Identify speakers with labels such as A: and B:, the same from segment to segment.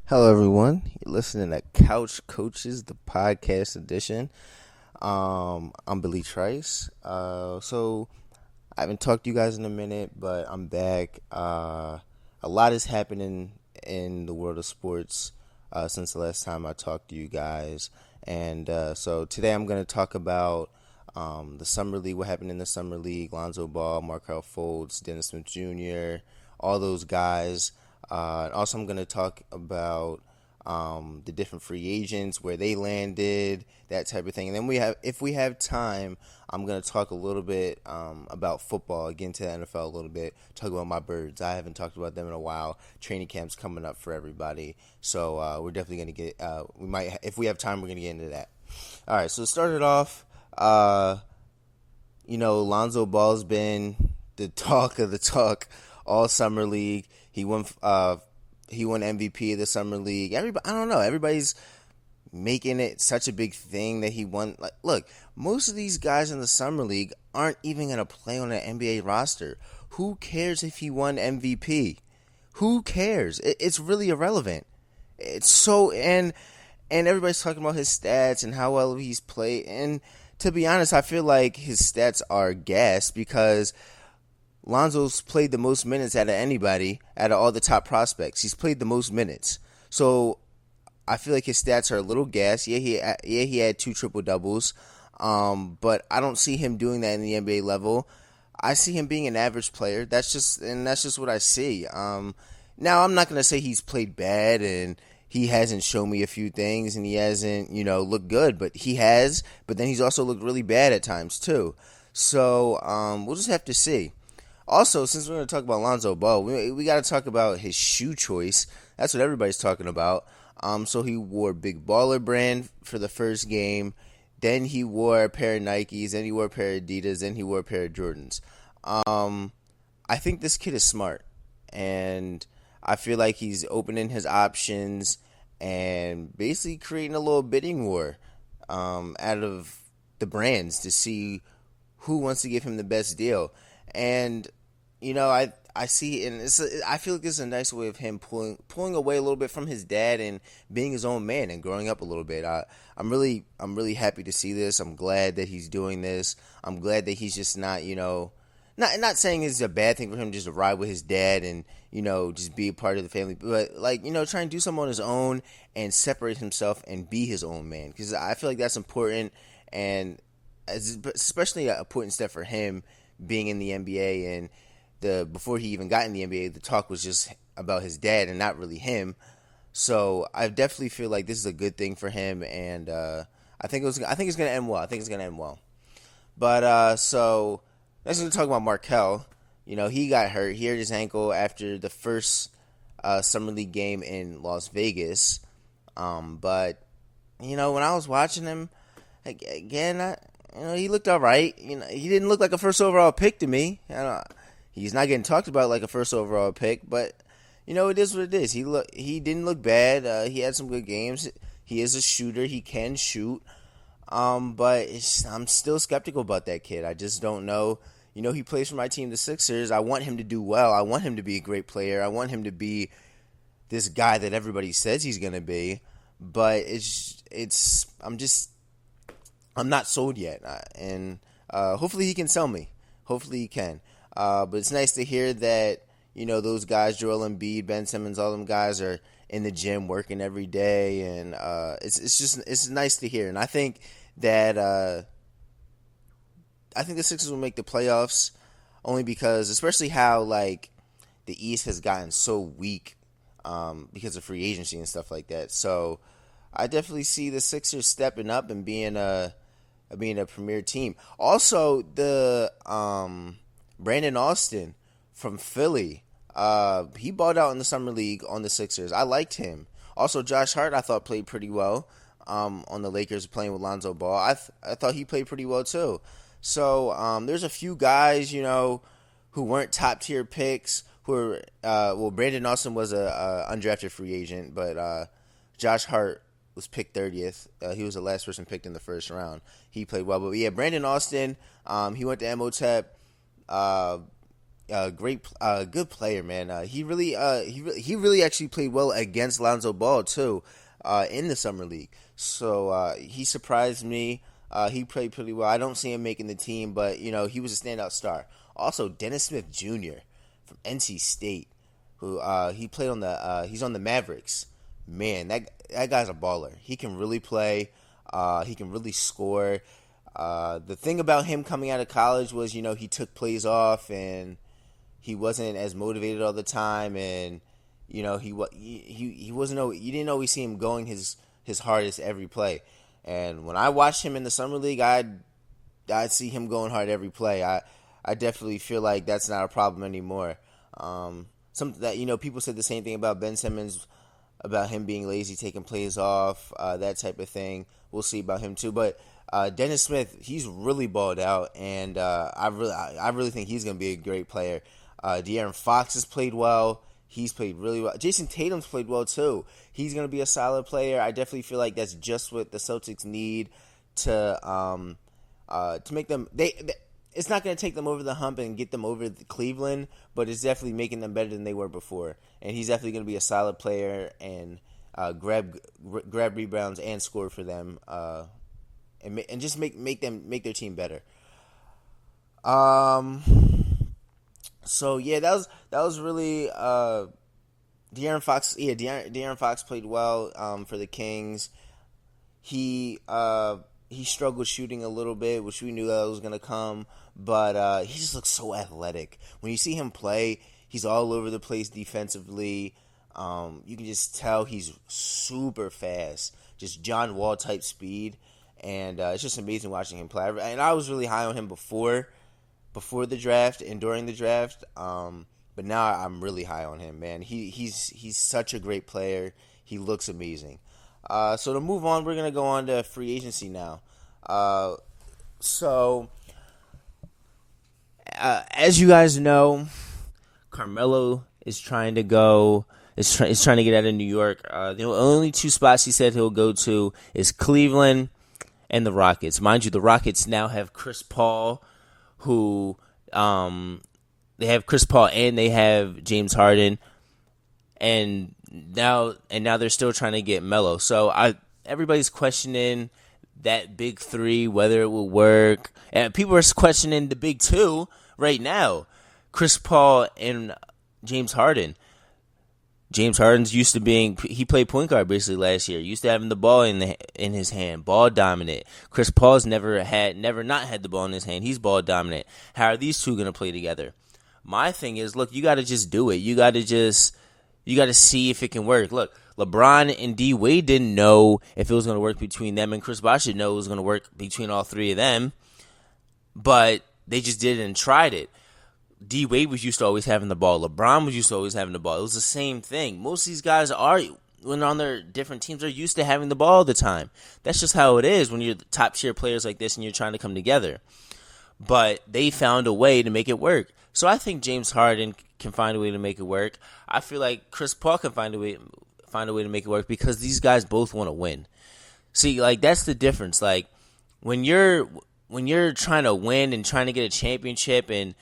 A: Hello, everyone. You're listening to Couch Coaches, the podcast edition. I'm Billy Trice. I haven't talked to you guys in a minute, but I'm back. A lot is happening in the world of sports since the last time I talked to you guys. And today I'm going to talk about the Summer League, what happened in the Summer League, Lonzo Ball, Markelle Fultz, Dennis Smith Jr., all those guys. Also, I'm going to talk about the different free agents, where they landed, that type of thing. And then if we have time, I'm going to talk a little bit about football, get into the NFL a little bit, talk about my birds. I haven't talked about them in a while. Training camp's coming up for everybody, so we're definitely going to we might, if we have time, we're going to get into that. All right, so to start it off, Lonzo Ball's been the talk of the talk all summer league. He won MVP of the summer league. I don't know. Everybody's making it such a big thing that he won. Like, look, most of these guys in the summer league aren't even gonna play on an NBA roster. Who cares if he won MVP? Who cares? It's really irrelevant. It's so and everybody's talking about his stats and how well he's played. And to be honest, I feel like his stats are gas because Lonzo's played the most minutes out of anybody, out of all the top prospects. He's played the most minutes. So I feel like his stats are a little gas. He had two triple doubles, but I don't see him doing that in the NBA level. I see him being an average player. That's just what I see. Now I'm not gonna say he's played bad and he hasn't shown me a few things and he hasn't looked good, but he has. But then he's also looked really bad at times too. So we'll just have to see. Also, since we're going to talk about Lonzo Ball, we got to talk about his shoe choice. That's what everybody's talking about. So he wore Big Baller Brand for the first game. Then he wore a pair of Nikes. Then he wore a pair of Adidas. Then he wore a pair of Jordans. I think this kid is smart. And I feel like he's opening his options and basically creating a little bidding war out of the brands to see who wants to give him the best deal. And I see, and I feel like this is a nice way of him pulling away a little bit from his dad and being his own man and growing up a little bit. I'm really happy to see this. I'm glad that he's doing this. I'm glad that he's just not not saying it's a bad thing for him just to ride with his dad and just be a part of the family, but try and do something on his own and separate himself and be his own man, because I feel like that's important, and especially an important step for him being in the NBA. And before he even got in the NBA, the talk was just about his dad and not really him. So I definitely feel like this is a good thing for him, and I think it's going to end well. I think it's going to end well. But so let's talk about Markelle. He got hurt. He hurt his ankle after the first summer league game in Las Vegas. But when I was watching him again, he looked all right. He didn't look like a first overall pick to me. He's not getting talked about like a first overall pick, but it is what it is. He didn't look bad. He had some good games. He is a shooter. He can shoot. But I'm still skeptical about that kid. I just don't know. He plays for my team, the Sixers. I want him to do well. I want him to be a great player. I want him to be this guy that everybody says he's gonna be. But I'm not sold yet, and hopefully he can sell me. Hopefully he can. But it's nice to hear that those guys, Joel Embiid, Ben Simmons, all them guys are in the gym working every day, and it's nice to hear. And I think that the Sixers will make the playoffs only because, especially how like the East has gotten so weak because of free agency and stuff like that. So I definitely see the Sixers stepping up and being a premier team. Also, the Brandon Austin from Philly, he balled out in the summer league on the Sixers. I liked him. Also, Josh Hart, I thought played pretty well on the Lakers playing with Lonzo Ball. I thought he played pretty well too. So there's a few guys who weren't top tier picks. Brandon Austin was a undrafted free agent, but Josh Hart was picked 30th. He was the last person picked in the first round. He played well. But yeah, Brandon Austin, he went to MOTEP. good player, man. He really actually played well against Lonzo Ball too, in the summer league. So he surprised me. He played pretty well. I don't see him making the team, but he was a standout star. Also, Dennis Smith Jr. from NC State, who he's on the Mavericks. Man, that guy's a baller. He can really play. He can really score. The thing about him coming out of college was, he took plays off and he wasn't as motivated all the time, and he wasn't. You didn't always see him going his hardest every play. And when I watched him in the summer league, I'd see him going hard every play. I definitely feel like that's not a problem anymore. Something that people said the same thing about Ben Simmons, about him being lazy, taking plays off, that type of thing. We'll see about him too, but. Dennis Smith, he's really balled out, and I really think he's going to be a great player. De'Aaron Fox has played well. He's played really well. Jason Tatum's played well too. He's going to be a solid player. I definitely feel like that's just what the Celtics need to make them. It's not going to take them over the hump and get them over Cleveland, but it's definitely making them better than they were before. And he's definitely going to be a solid player and grab rebounds and score for them. And just make their team better. So yeah, that was really De'Aaron Fox. Yeah, De'Aaron Fox played well for the Kings. He struggled shooting a little bit, which we knew that was gonna come, but he just looks so athletic. When you see him play, he's all over the place defensively. You can just tell he's super fast, just John Wall type speed. And it's just amazing watching him play. And I was really high on him before the draft and during the draft. But now I'm really high on him, man. He's such a great player. He looks amazing. So to move on, we're gonna go on to free agency now. As you guys know, Carmelo is trying to go. Is trying to get out of New York. The only two spots he said he'll go to is Cleveland and the Rockets. Mind you, the Rockets now have Chris Paul, who they have Chris Paul and they have James Harden, and now they're still trying to get Melo. So everybody's questioning that big three, whether it will work, and people are questioning the big two right now, Chris Paul and James Harden. James Harden's used to he played point guard basically last year. Used to having the ball in his hand, ball dominant. Chris Paul's never not had the ball in his hand. He's ball dominant. How are these two going to play together? My thing is, look, you got to just do it. You got to see if it can work. Look, LeBron and D Wade didn't know if it was going to work between them, and Chris Bosh didn't know it was going to work between all three of them, but they just did it and tried it. D Wade was used to always having the ball. LeBron was used to always having the ball. It was the same thing. Most of these guys when on their different teams, are used to having the ball all the time. That's just how it is when you're the top tier players like this and you're trying to come together. But they found a way to make it work. So I think James Harden can find a way to make it work. I feel like Chris Paul can find a way to make it work because these guys both want to win. See, like, that's the difference. Like, when you're trying to win and trying to get a championship and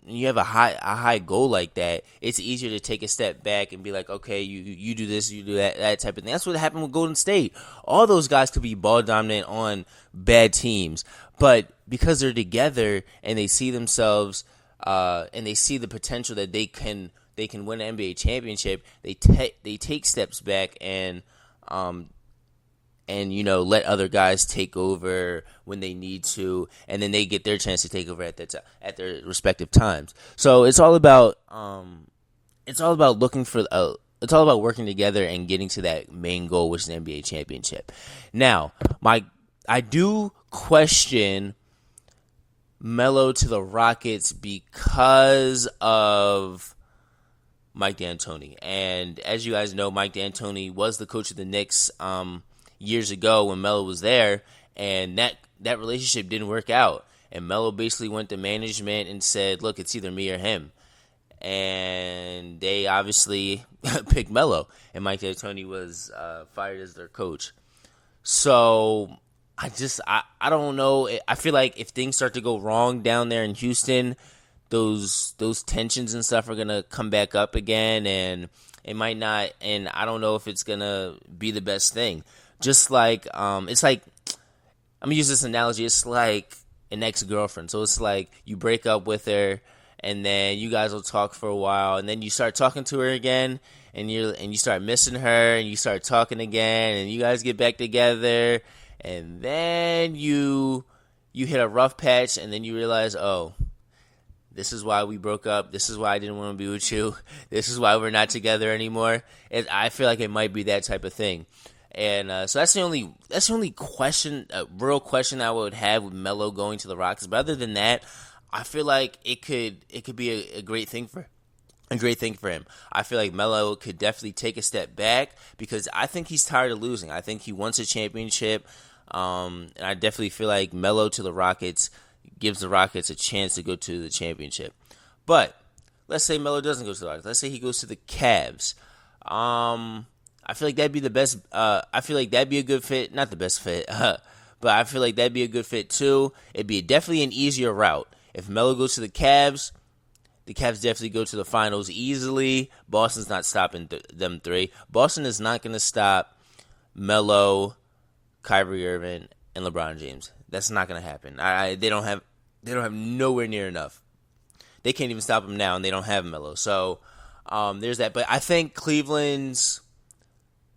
A: you have a high goal like that, it's easier to take a step back and be like, okay, you do this, you do that type of thing. That's what happened with Golden State. All those guys could be ball dominant on bad teams, but because they're together and they see themselves and they see the potential that they can win an NBA championship, they take steps back and let other guys take over when they need to, and then they get their chance to take over at their respective times. So it's all about it's all about working together and getting to that main goal, which is an NBA championship. Now, I do question Melo to the Rockets because of Mike D'Antoni. And as you guys know, Mike D'Antoni was the coach of the Knicks years ago when Melo was there, and that relationship didn't work out. And Melo basically went to management and said, look, it's either me or him. And they obviously picked Melo, and Mike D'Antoni was fired as their coach. So I don't know. I feel like if things start to go wrong down there in Houston, those tensions and stuff are gonna come back up again, and it might not. And I don't know if it's gonna be the best thing. Just like it's like I'm gonna use this analogy. It's like an ex-girlfriend. So it's like you break up with her, and then you guys will talk for a while, and then you start talking to her again, and you start missing her, and you start talking again, and you guys get back together, and then you hit a rough patch, and then you realize, oh, this is why we broke up. This is why I didn't want to be with you. This is why we're not together anymore. I feel like it might be that type of thing. And so that's the only question, real question I would have with Melo going to the Rockets. But other than that, I feel like it could be a great thing for him. I feel like Melo could definitely take a step back because I think he's tired of losing. I think he wants a championship, and I definitely feel like Melo to the Rockets gives the Rockets a chance to go to the championship. But let's say Melo doesn't go to the Rockets. Let's say he goes to the Cavs. I feel like that'd be the best. I feel like that'd be a good fit. Not the best fit, but I feel like that'd be a good fit too. It'd be definitely an easier route. If Melo goes to the Cavs definitely go to the finals easily. Boston's not stopping them three. Boston is not going to stop Melo, Kyrie Irving, and LeBron James. That's not going to happen. They don't have nowhere near enough. They can't even stop them now, and they don't have Melo. So there's that. But I think Cleveland's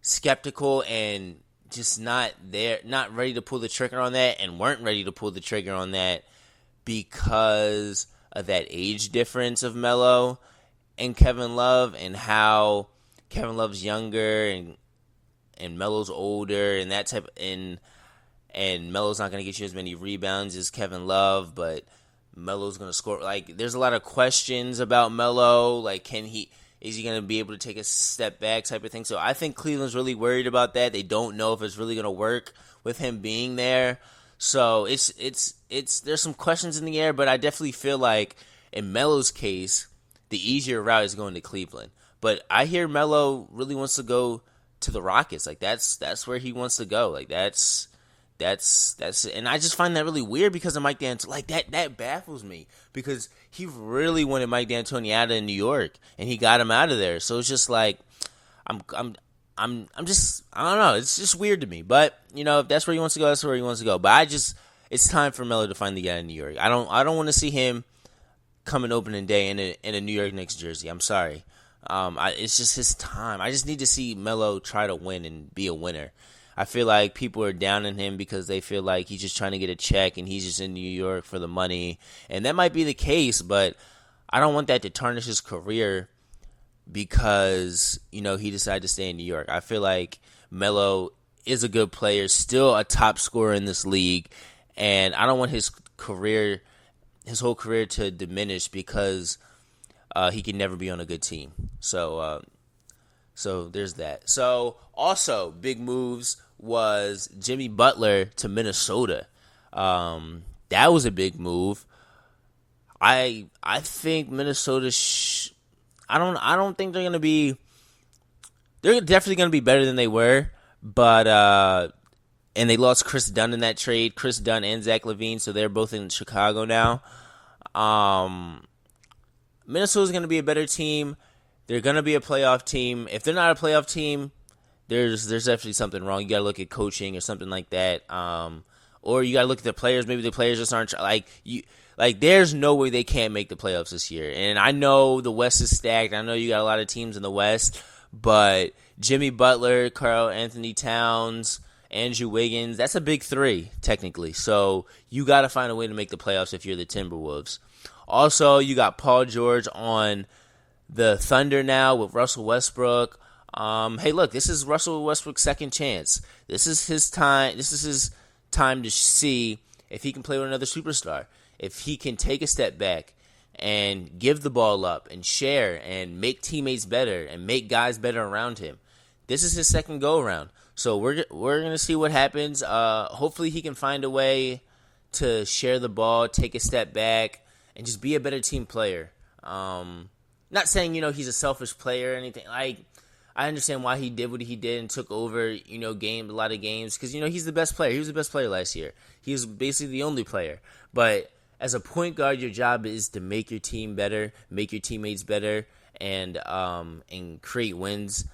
A: skeptical and just not ready to pull the trigger on that, and weren't ready to pull the trigger on that because of that age difference of Melo and Kevin Love, and how Kevin Love's younger and Melo's older, and that type, and Melo's not going to get you as many rebounds as Kevin Love, but Melo's going to score. Like, there's a lot of questions about Melo. Like, is he going to be able to take a step back type of thing? So I think Cleveland's really worried about that. They don't know if it's really going to work with him being there. So it's there's some questions in the air, but I definitely feel like in Melo's case, the easier route is going to Cleveland. But I hear Melo really wants to go to the Rockets. Like, that's where he wants to go. Like, that's and I just find that really weird because of Mike D'Antoni. Like, that baffles me because he really wanted Mike D'Antoni out of New York, and he got him out of there. So it's just like I'm just, I don't know. It's just weird to me. But if that's where he wants to go, that's where he wants to go. But it's time for Melo to finally get out of New York. I don't want to see him coming opening day in a New York Knicks jersey. I'm sorry. It's just his time. I just need to see Melo try to win and be a winner. I feel like people are down on him because they feel like he's just trying to get a check and he's just in New York for the money. And that might be the case, but I don't want that to tarnish his career because, he decided to stay in New York. I feel like Melo is a good player, still a top scorer in this league, and I don't want his whole career to diminish because he can never be on a good team. So there's that. So also big moves was Jimmy Butler to Minnesota. That was a big move. I think Minnesota. I don't think they're gonna be. They're definitely gonna be better than they were, but and they lost Chris Dunn in that trade. Chris Dunn and Zach LaVine, so they're both in Chicago now. Minnesota's gonna be a better team. They're gonna be a playoff team. If they're not a playoff team, there's definitely something wrong. You gotta look at coaching or something like that. Or you gotta look at the players. Maybe the players just aren't like there's no way they can't make the playoffs this year. And I know the West is stacked. I know you got a lot of teams in the West, but Jimmy Butler, Karl Anthony Towns, Andrew Wiggins, that's a big three, technically. So you got to find a way to make the playoffs if you're the Timberwolves. Also, you got Paul George on the Thunder now with Russell Westbrook. Hey, look, this is Russell Westbrook's second chance. This is his time. This is his time to see if he can play with another superstar. If he can take a step back and give the ball up and share and make teammates better and make guys better around him. This is his second go-around. So we're going to see what happens. Hopefully he can find a way to share the ball, take a step back, and just be a better team player. Not saying, he's a selfish player or anything. Like, I understand why he did what he did and took over, a lot of games. Because, he's the best player. He was the best player last year. He was basically the only player. But
B: as a point guard, your job is to make your team better, make your teammates better, and create wins.